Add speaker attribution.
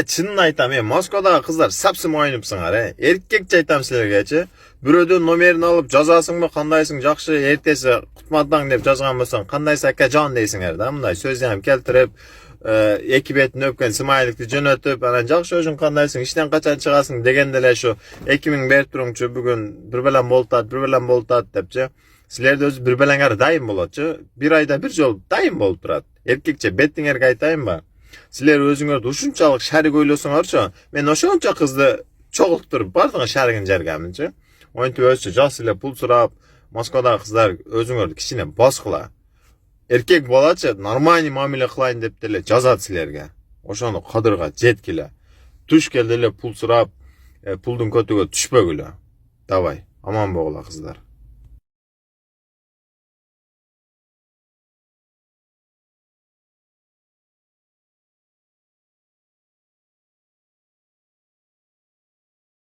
Speaker 1: Чынын айтам, Москвадагы кыздар сапсым ойнупсуңар, Эркекче айтам силерге. Бирөөдөн номерин алып жазасыңбы, кандайсың, жакшы, эртеси кутмадың деп жазган болсоң, кандайсың ака жан дейсиңер да, мындай сөздү ham келтирип, эки бетин өпкөн смайликти жөнөтүп, анан жакшы өзүң кандайсың, иштен качан чыгасың дегенде эле ушу 2000 берип туруңчу, бүгүн бир белен болтат депчи. Силерде өзү бир белеңер дайым болотчу. Бир айда бир жолу дайым болуп турат. Эркекче бетиңерге айтайынбы? Силер өзүңөрдү ушунчалык шарик ойлосоңорчу, мен ошончо кызды чогултуруп бардыгы шаригин жергенминчи. Ойнтуп өзчү жас эле пул сурап, Москвадагы кыздар өзүңөрдү кичине баскыла. Эркек балачы нормальный мамиле кылайын деп деле жазат силерге. Ошону кадырга жеткиле. Туш келди эле пул сурап, пулдун көтүгө түшпөгүлө. Давай, аман болгула кыздар.